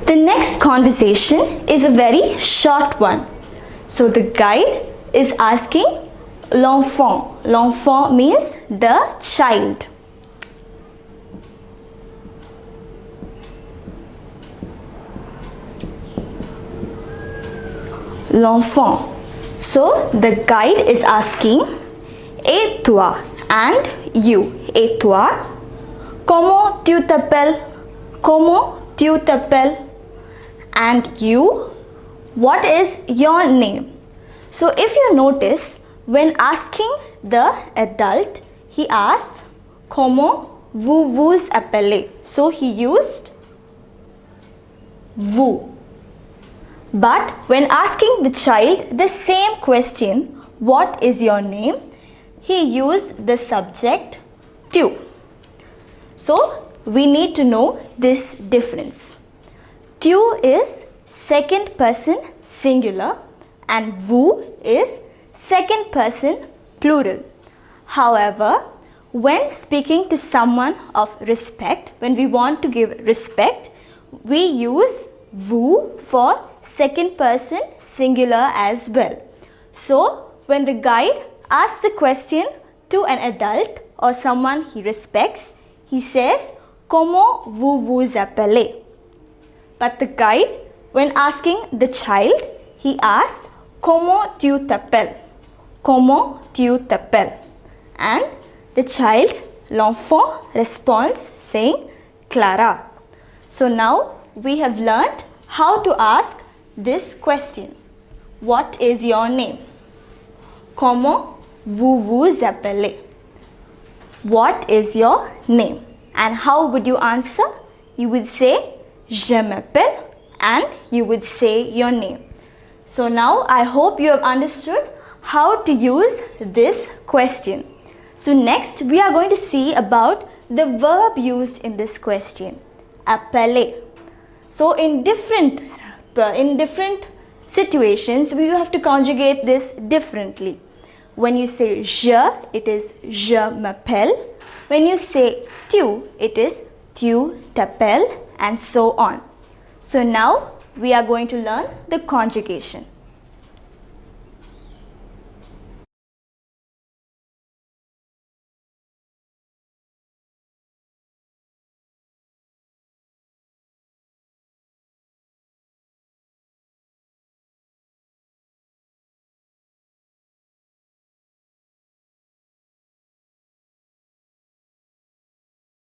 The next conversation is a very short one. So the guide is asking l'enfant. L'enfant means the child. L'enfant. So the guide is asking, et toi, and you. Et toi, comment tu t'appelles? Comment tu t'appelles? And you, what is your name? So if you notice, when asking the adult, he asked, comment vous appelez? So he used vous. But when asking the child the same question, what is your name? He used the subject tu. So we need to know this difference. Tu is second person singular and vous is second person plural. However, when speaking to someone of respect, when we want to give respect, we use vous for second person singular as well. So when the guide asks the question to an adult or someone he respects, he says, comment vous appelez? But the guide, when asking the child, he asks, comment tu t'appelles? Comment tu t'appelles? And the child, l'enfant, responds saying, Clara. So now we have learned how to ask this question. What is your name? Comment vous appelez? What is your name? And how would you answer? You would say, je m'appelle, and you would say your name. So now I hope you have understood how to use this question. So next we are going to see about the verb used in this question, appeler. So in different situations we have to conjugate this differently. When you say je, it is je m'appelle. When you say tu, it is tu t'appelles, and so on. So now we are going to learn the conjugation.